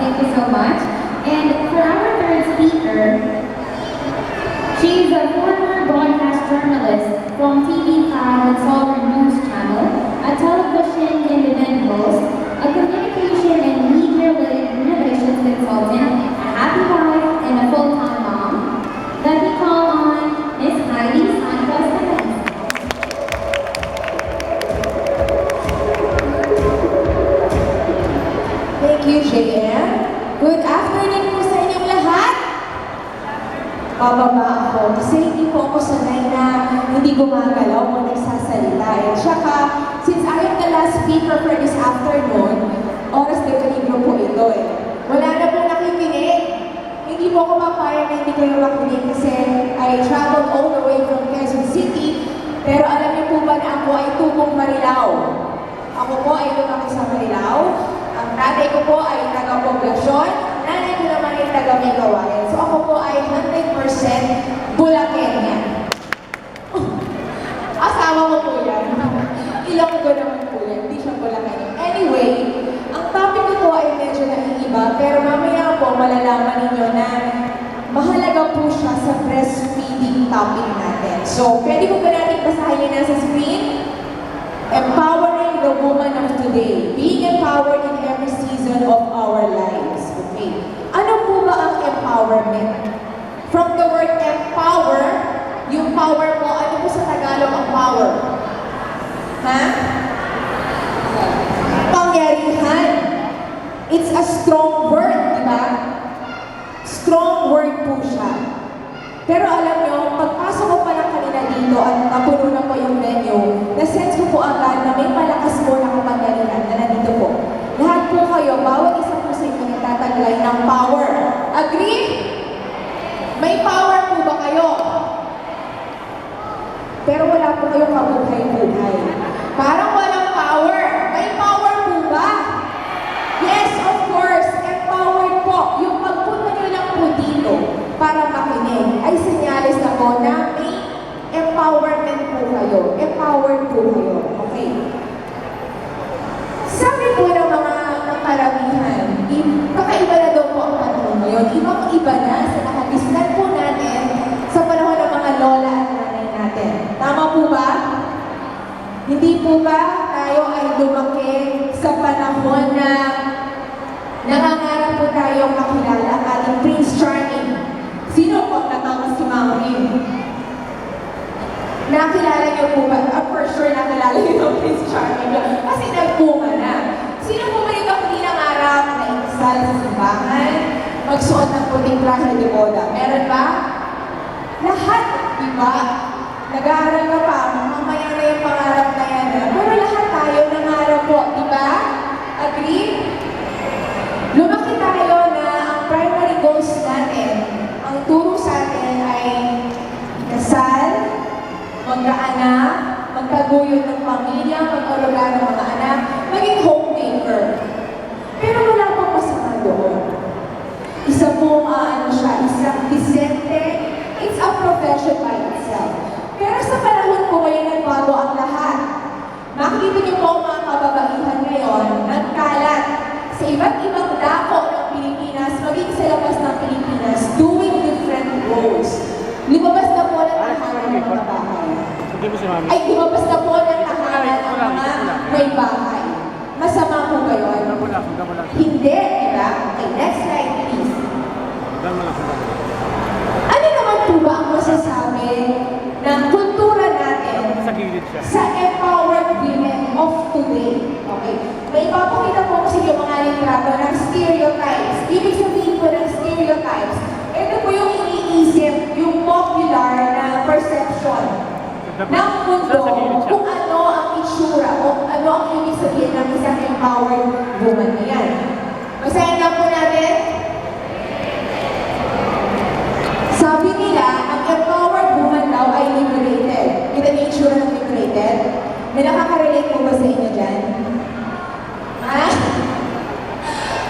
Thank you so much. And for our third speaker, she's a former broadcast journalist from TV5 and Sovereign News Channel, a television and event host, a communication and media relations consultant, a happy wife, and a full-time mom. Let me call on Miss Heidi Santos-Perez. Thank you, JM. Good afternoon po sa inyong lahat. Bababa ako kasi hindi po ako sanay na hindi gumagalaw o nagsasalita. At saka, since I am the last speaker for this afternoon, oras de peligro po ito eh. Wala na pong nakikinig. Hindi po ako mapayag na hindi kayo makinig kasi I traveled all the way from Quezon City. Pero alam niyo po ba na ako ay tubong Marilao? Ako po ay lumaki sa Marilao. Ang tatay ko po ay taga-poblasyon, nanay ko naman ay taga-Megawayan. So ako po ay 100% Bulakenyan. Asawa ko po yan. Ilonggo naman po yan, hindi siya Bulakenyan. Anyway, ang topic ko po ay medyo naiiba, pero mamaya po malalaman ninyo na mahalaga po siya sa breastfeeding topic natin. So, pwede po ba natin basahin yun nasa screen? Empowering the woman of today. Being empowered in every season of our lives. Okay. Ano po ba ang empowerment? From the word empower, yung power po, ano po sa Tagalog ang power? Ha? Pangyarihan. It's a strong word, di ba? Strong word po siya. Pero alam nyo, pagpasok ko pa lang kanina dito at napuno na po yung venue, na-sense ko po agad na may malakas po na kapangyarihan na nandito po. Lahat po kayo, bawat isa po sa inyo nagtataglay ng power. Agree? May power po ba kayo? Pero wala po kayong kabuhay-buhay. Parang walang power. May power po ba? Yes, of course. Empowered po. Yung pagpunta nyo lang po dito para makinig ay sinyalis na po na may empowerment po kayo. Empowered po kayo. Okay. Sabi po ng mga karamihan, kakaiba na daw po ang panahon ngayon. Ibang-iba na sa nakabislan po natin sa panahon ng mga lola at nanay natin. Tama po ba? Hindi po ba tayo ay lumaki sa panahon na nangangarap po tayong makilala ang ating Prince Charming? Sino po natawa si Mama Rim? Nakilala niyo po ba? For sure nakilala niyo yung Prince Charming. Kasi nagpunga na. Sino po ba ito hindi nangarap na iksal sa simbahan? Magsuot ng puting trahe de boda? Meron ba? Lahat, di ba? Nag-aaral ka pa, mamaya na yung pangarap na yan. Pero lahat tayo nangarap po, di ba? Agree? Lumaki tayo na ang primary goals natin, ang turo sa atin ay kasal, magkaanak, magtaguyod ng pamilya, mag-alaga ng mga anak, maging homemaker. Pero wala pong masama doon. Isa pong isang disente, it's a profession by itself. Pero sa panahon po ngayon nagbago ang lahat. Makikita niyo po ang mga kababaihan ngayon, nagkalat sa iba't ibang dako ng Pilipinas, maging sa labas ng Pilipinas, doing different roles. Lumabas na po ng tahanan ng mga bahay. Ay, lumabas na po ng tahanan ng mga may bahay. Masama po ba yun? Hindi, di ba? Okay, next slide please. Ano naman po ba ang masasabi ng kultura natin sa empowered women of today? Okay. May ipapakita po sa inyo mga litrato ng stereotypes. Ibig sabihin po ng stereotypes, ito po yung iniisip, yung popular na perception ng mundo kung ano ang itsura o ano ang ibig sabihin ng isang empowered woman. Ayan. Basahin lang po natin. Sabi nila, ang empowered woman daw ay liberated. Kita niyo yung itsura ng liberated? May nakaka-relate po ba sa inyo dyan? Ha?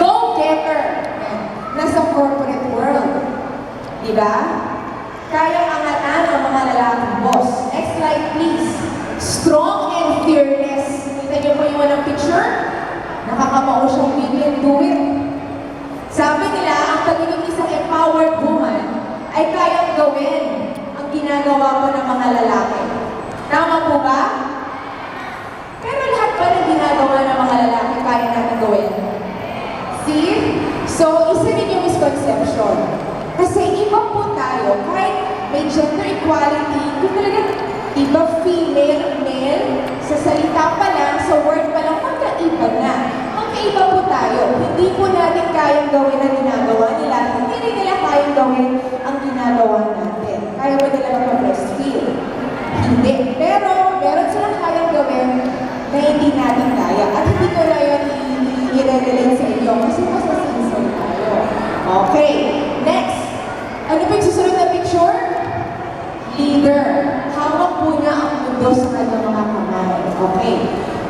Go-getter. Nasa corporate world. Diba? Kaya angatan ang mga lalaking boss. Next slide please. Strong and fearless. Kita niyo po yung walang picture? Nakakamao siyang bigyan, do it. ay kayang gawin ang ginagawa po ng mga lalaki. Tama po ba? Pero lahat ba ng ginagawa ng mga lalaki kaya natin gawin? See? So, isa rin yung misconception. Kasi iba po tayo, kahit may gender equality, kung talagang iba female, male, sa salita pa lang, sa word pa lang, magkaiba na. Magkaiba po tayo. Hindi po natin kayang gawin ang ginagawa nila. Hindi rin nila kayang gawin ang ginagawa natin. Kaya ba nila mag-breastfeed? Hindi. Pero, meron silang kayang gawin na hindi natin kaya. At hindi ko na yun i-relate sa inyo kasi mas nasinsol tayo. Okay. Next. Ano pa yung susunod na picture? Leader. Hawak po niya ang mundo sa kanyang mga kamay. Okay.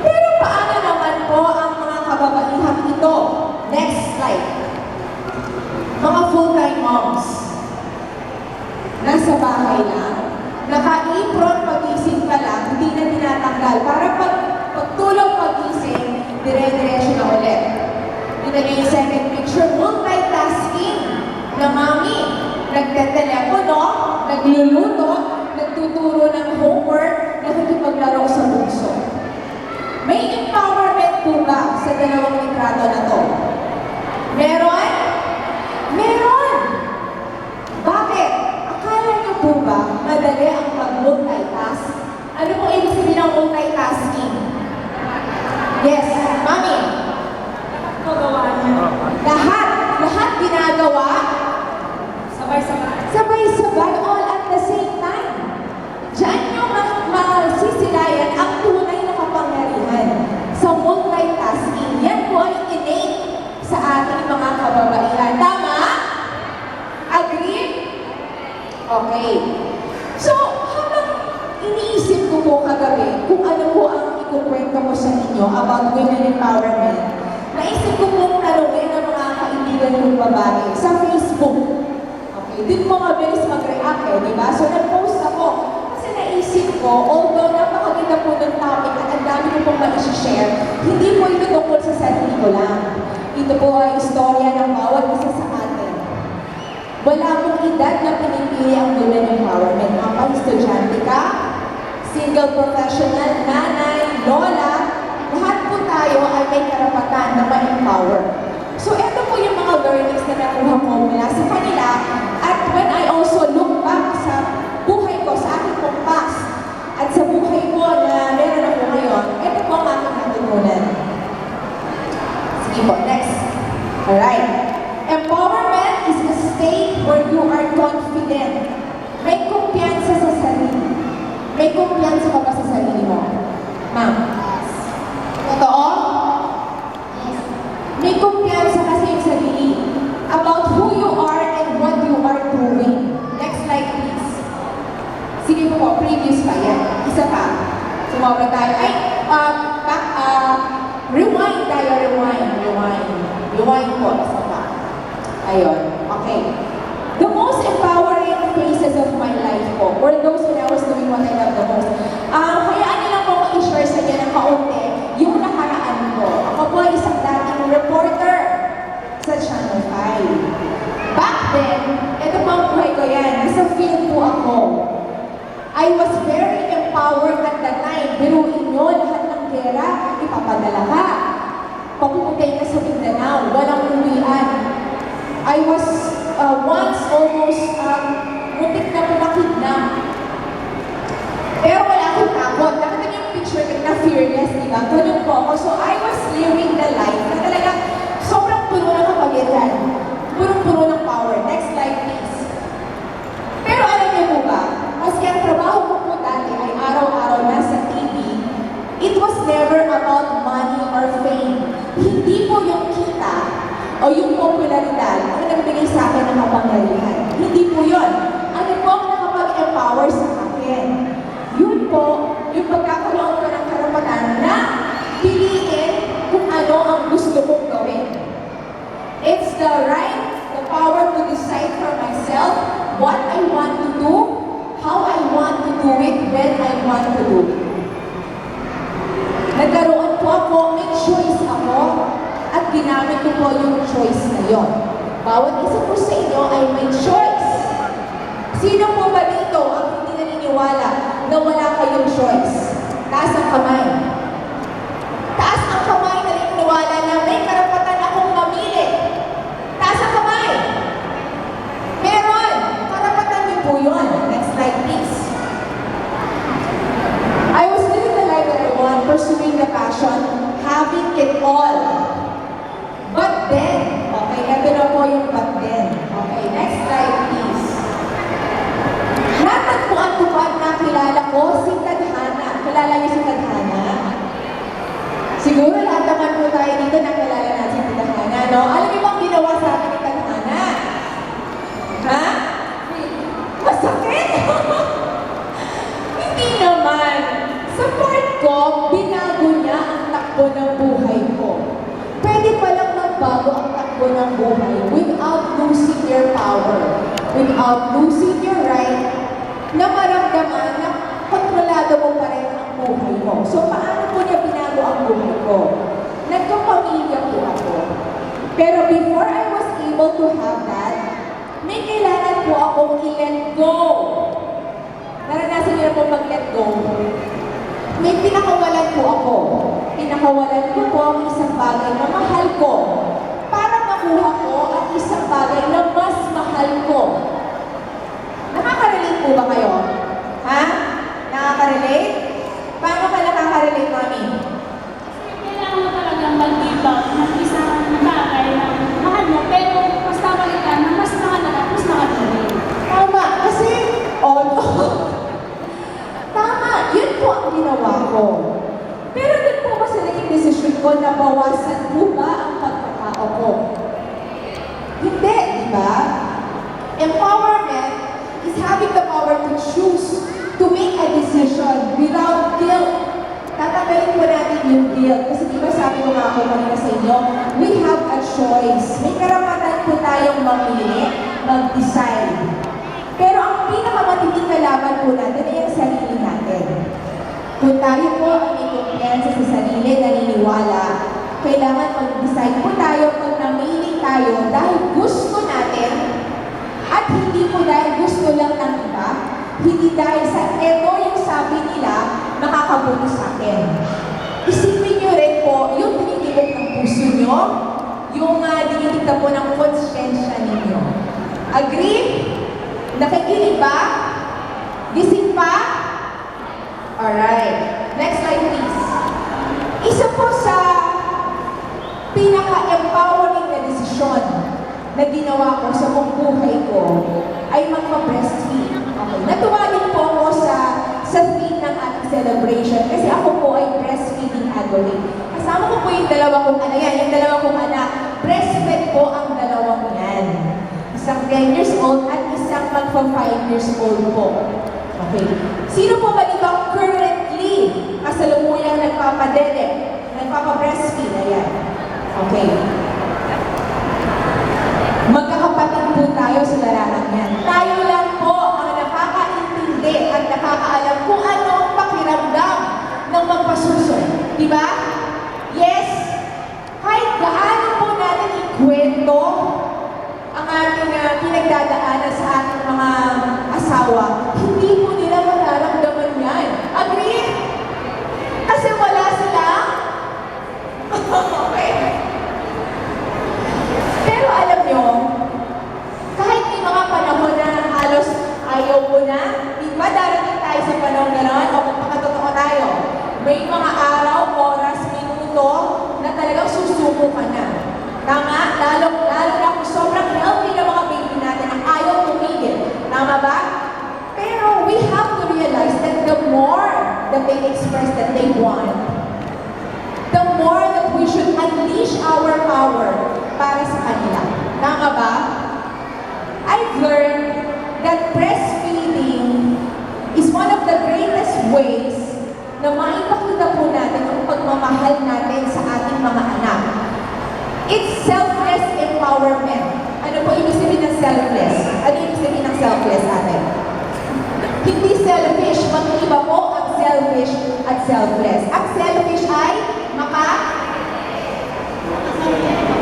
Pero paano naman po ang mga kababaihang ito? Next slide. Mga full-time moms. Nasa bahay lang. Naka-apron pagising ka lang, hindi na tinatanggal. Para pagtulog pagising, dire-diretso na ulit. Ito na yung second picture, multitasking na mami. Nagte-telepono, nagluluto, nagtuturo ng homework, nakikipaglaro sa bunso. May empowerment po ba sa dalawang litrato na to? Meron? Meron! Bakit? Akala niyo po ba madali ang mag-multitask? Ano po ibig sabihin ng multitasking? Yes, mami. Lahat ginagawa. Sabay-sabay, all at the same time. Diyan yung masisilayan ang tunay na kapangyarihan sa multitasking. Yan po ay innate sa ating mga kababaihan. Tama? Agree? Okay. So, habang iniisip ko po kagabi kung ano po ang ikukwento ko sa inyo about women empowerment, naisip ko pong tanongin ang mga kaibigan kong babae sa Facebook. Okay, din mo mabilis mag-react di ba? So, nag-post ako kasi naisip ko, although napakaganda po ng topic at ang dami ko pong ma-share, hindi po ito tungkol sa sarili ko lang. Ito po ay istorya ng bawat isa sa atin. Wala pong edad na pinipili ang women empowerment. Mga estudyante ka, single professional, nanay, lola, lahat po tayo ay may karapatan na ma-empower. So, ito po yung mga learnings na nakuha ko mula sa kanila. At when I also look back sa buhay ko, sa aking pong past, at sa buhay ko na meron ako ngayon, ito po ang aking natutunan. Sige po, next. Alright. Empowerment is a state where you are confident. May kumpiyansa sa sarili. May kumpiyansa ka ba sa sarili mo? Ma'am? Totoo? May kumpiyansa kasi yung sarili about who you are and what you are doing. Next slide, please. Sige po, previous pa yan. Isa pa. Sumobra tayo. Ay, rewind tayo, rewind po. Isa pa. Ayun. Okay. The most empowering phases of my life po were those when I was doing what I love the most. Hayaan niyo lang po ko i-share sa inyo ng kaunti yung nakaraan ko. Ako po ay isang dating reporter sa Channel 5. Back then, ito po ang buhay ko yan. Nasa field po ako. I was very empowered at that time. Biruin nyo, lahat ng gera, ipapadala ka. Papupuntay ka sa Mindanao, walang uwian. I was once almost muntik na pumakidnap. Pero wala akong takot. Nakita niyo yung picture na fearless, di ba? Ganun po ako. So I was living the life na talaga sobrang puno ng kapagitan. Punong-puno ng power. Next slide, please. Pero alam niyo po ba, maski ang trabaho ko po dati ay araw-araw nasa TV, it was never about money or fame. Hindi po yung kita o yung popularidad ang nagbigay sa akin ng kapangyarihan. Hindi po yun. Ano po ang nakapag-empower sa akin? Yun po, yung pagkakaroon ko ng karapatan na piliin kung ano ang gusto kong gawin. It's the right, the power to decide for myself what I want to do, how I want to do it, when I want to do it. Nagkaroon po ako, may choice ako, at ginamit ko po yung choice na yon. Bawat isa po sa inyo ay may choice Sino po ba dito ang hindi naniniwala na wala kayong choice? Taas ang kamay. Taas ang kamay na naniniwala na may karapatan akong mamili. Taas ang kamay. Meron. Karapatan niyo po yun. Next slide, please. I was living the life that I want, pursuing the passion, having it all. But then, okay, ito na po yung but then. Okay, next slide, please. Natagpuan ko ba na kilala ko si Tadhana? Kilala niyo si Tadhana? Siguro lahat naman po tayo dito nakilala natin si Tadhana, no? Alam niyo bang ginawa sa akin ni Tadhana? Ha? Masakit? Hindi naman. Sa part ko, binago niya ang takbo ng buhay ko. Pwede palang magbago ang takbo ng buhay without losing your power, without losing your right na maramdaman na kontrolado mo pa rin ang buhay mo. So, paano po niya binago ang buhay ko? Nagkapamilya po ako. Pero before I was able to have that, may kailangan po akong i-let go. Naranasan niyo po mag-let go. May pinakawalan po ako. Pinakawalan ko po ang isang bagay na mahal ko para makuha ko ang isang bagay na mas mahal ko. Nakaka-relate po ba kayo? Ha? Nakaka-relate? Paano ka nakaka-relate, Mami? Kailangan mo talagang mag-give up ng isang bagay na mahal mo, pero mas tawagin ka na mas mahal na mas mahal na rin. Tama. Kasi, tama. Yun po ang ginawa ko. Pero doon po kasi naging desisyon ko na bawasan po ba ang pagkatao ko? Hindi, di ba? Empowerment is having the power to choose to make a decision without guilt. Tatanggalin po natin yung guilt. Kasi di ba sabi ko nga ako kanina sa inyo, we have a choice. May karapatan po tayong mamili, mag-decide. Pero ang pinakamatinding kalaban po natin ay ang sarili natin. Kung tayo po ay may kumpiyansa sa sarili, naniniwala, kailangan mag-decide po tayo kung namili tayo dahil gusto natin at hindi po dahil gusto lang ng iba, hindi dahil sa eto yung sabi nila, makakabuti sa akin. Isipin nyo rin po, yung tinitibok ng puso nyo, yung dinitignan po ng konsyensya ninyo. Agree? Nakikinig ba? Gising pa? Alright. Next slide, please. Isa po sa pinaka-empowering na desisyon na ginawa ko sa buong buhay ko ay magpa-breastfeed. Okay. Natuwa din po ako sa theme ng ating celebration kasi ako po ay breastfeeding advocate. Kasama ko po yung dalawa kong anak. Breastfed po ang dalawang yan. Isang 10 years old at isang magpa-5 years old po. Okay. Sino po ba dito currently kasalukuyang nagpapadede, nagpapa-breastfeed? Ayan. Okay. Magkakapatid po tayo sa larangan yan. Tayo lang po ang nakakaintindi at nakakaalam kung ano ang pakiramdam ng magpasusunod. Di ba? Yes. Kahit gaano po natin ikwento ang ating pinagdadaanan sa ating mga asawa, hindi po nila mararamdaman yan. Agree? Kasi wala sila. Okay. Pero alam nyo, kahit may mga panahon na halos ayaw mo na, di ba darating tayo sa panahon gano'n? O magpakatotoo tayo, may mga araw, oras, minuto na talagang susuko ka na. Tama? Lalo na kung sobrang healthy na mga baby natin ang ayaw tumigil. Tama ba? Pero we have to realize that the more that they express that they want, the more that we should unleash our power para sa kanila. Tama ba? I've learned that breastfeeding is one of the greatest ways na maipakita po natin ang pagmamahal natin sa ating mga anak. It's selfless empowerment. Ano po ibig sabihin ng selfless? Ano ibig sabihin ng selfless, ate? Hindi selfish, mag-iba po ang selfish at selfless. Ang selfish ay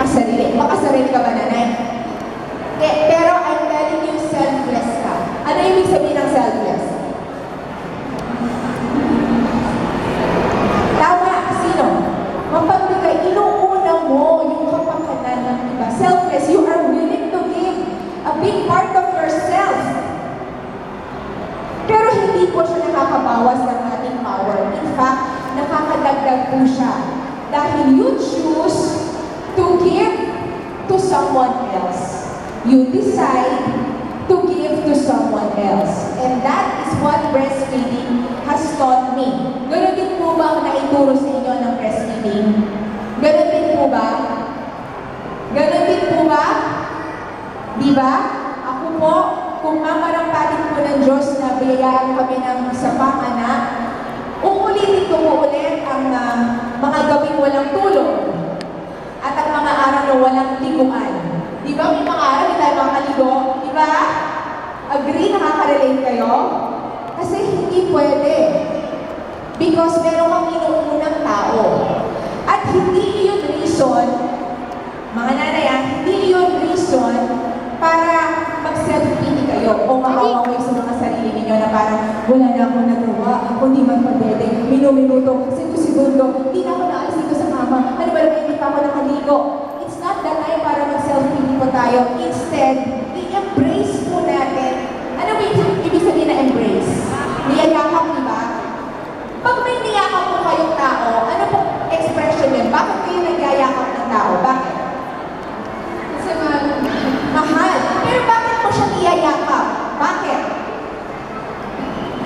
makasarili. Makasarili ka ba, nanay? Pero I'm telling you, selfless ka. Ano ibig Dahil you choose to give to someone else. You decide to give to someone else. And that is what breastfeeding has taught me. Ganon din po ba ang naituro sa inyo ng breastfeeding? Ganon din po ba? Ganon din po ba? Di ba? Ako po, kung mamarampatin po ng Diyos na biyayaan kami ng isa pang anak, uulitin ko po ulit ang mga gabing walang tulog at ang mga araw na walang liguan. Di ba may mga araw hindi tayo makaligo? Di ba? Agree? Nakaka-relate kayo? Kasi hindi pwede. Because meron kang inuunang tao. At hindi yun reason, mga nanay, hindi yun reason para mag-self-pity kayo o maawa kayo sa mga sarili ninyo na parang wala na akong nagawa, ako hindi man pwede, minuto, segundo, hindi na ako naalis dito sa kama, ano ba naman hindi pa ako nakaligo? It's not that time para mag-self-pity po tayo. Instead, i-embrace po natin. Ano ba yung ibig sabihin na embrace? Niyayakap, di ba? Pag may niyakap po kayong tao, ano pong expression yun? Bakit kayo nagyayakap ng tao? Bakit? Kasi Mahal. Pero bakit mo siya niyayakap? Bakit?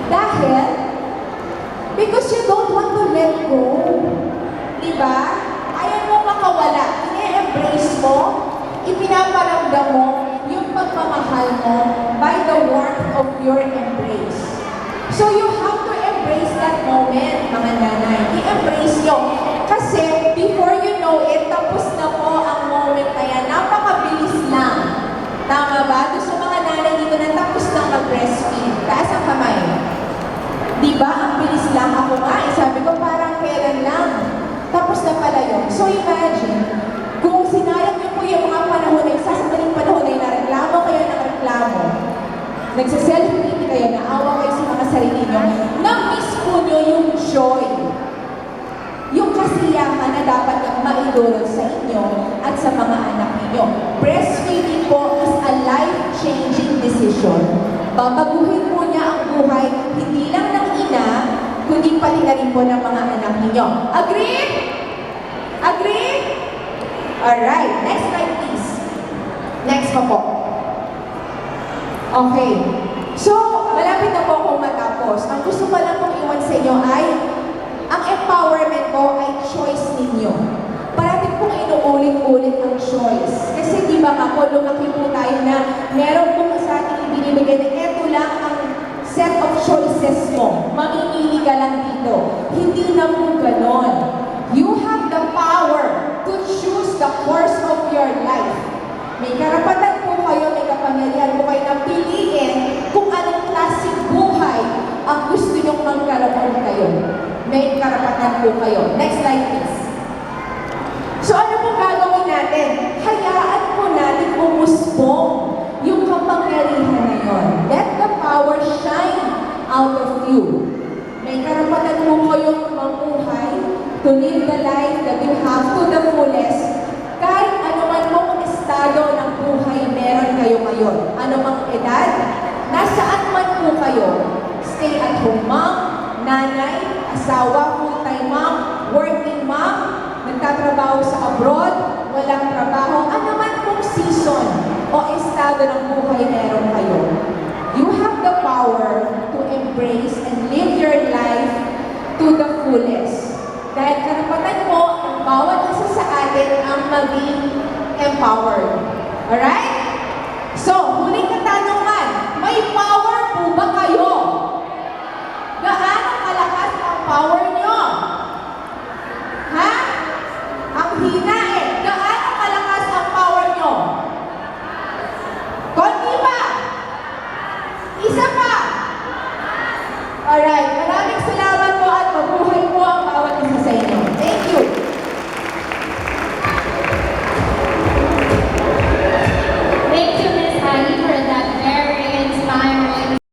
Dahil, because you don't want to let go. Diba? Ayaw mo makawala. Ine-embrace mo, ipinaparamdam mo yung pagmamahal mo by the warmth of your embrace. So you have to embrace that moment, mga nanay. I-embrace nyo. Kasi before you know it, tapos na po ang moment na yan. Napakabilis lang. Tama ba? Doon sa mga nanay dito na tapos lang mag-breastfeed. Taas ang kamay. Diba? Ang bilis lang ako nga. Sabi ko parang kailan lang. Tapos na pala yun. So imagine, kung sinayang niyo po yung mga panahon na sasabaling panahon na nareklamo kayo ng reklamo, nagsaselfie kayo, naawa kayo sa mga sarili niyo, na-miss po niyo yung joy. Yung kasiyahan na dapat yung maidulot sa inyo at sa mga anak ninyo. Breastfeeding po is a life-changing decision. Babaguhin po niya ang buhay, hindi lang ng ina, kundi pati na rin po ng mga anak ninyo. Agree? Agree? Alright, next slide please. Next pa po. Okay. So, malapit na po akong matapos. Ang gusto ko lang pong iwan sa inyo ay ang empowerment po ay choice ninyo. Parating pong inuulit-ulit ang choice. Kasi di ba nga po, lumaki po tayo na meron pong sa ating ibinibigay na eto lang ang set of choices mo. Mamimili ka lang dito. Hindi na po ganon. You have the power to choose the course of your life. May karapatan po kayo, may kapangyarihan po kayo na piliin kung anong klaseng buhay ang gusto nyong magkaroon kayo. May karapatan po kayo. Next slide please. So ano po gagawin natin? Hayaan po natin umusbong yung kapangyarihan na yun. Let the power shine out of you. May karapatan po kayong mamuhay to live the life that you have to the fullest. Kahit anuman pong estado ng buhay meron kayo ngayon. Anumang edad, nasaan man po kayo. Stay at home mom, nanay, asawa, full-time mom, working mom, nagtatrabaho sa abroad, walang trabaho, anuman pong season o estado ng buhay meron kayo. You have the power to embrace and live your life to the fullest. Dahil karapatan mo ang bawat isa sa atin ang maging empowered. Alright? So, huling katanungan, may power po ba kayo? Gaano kalakas ang power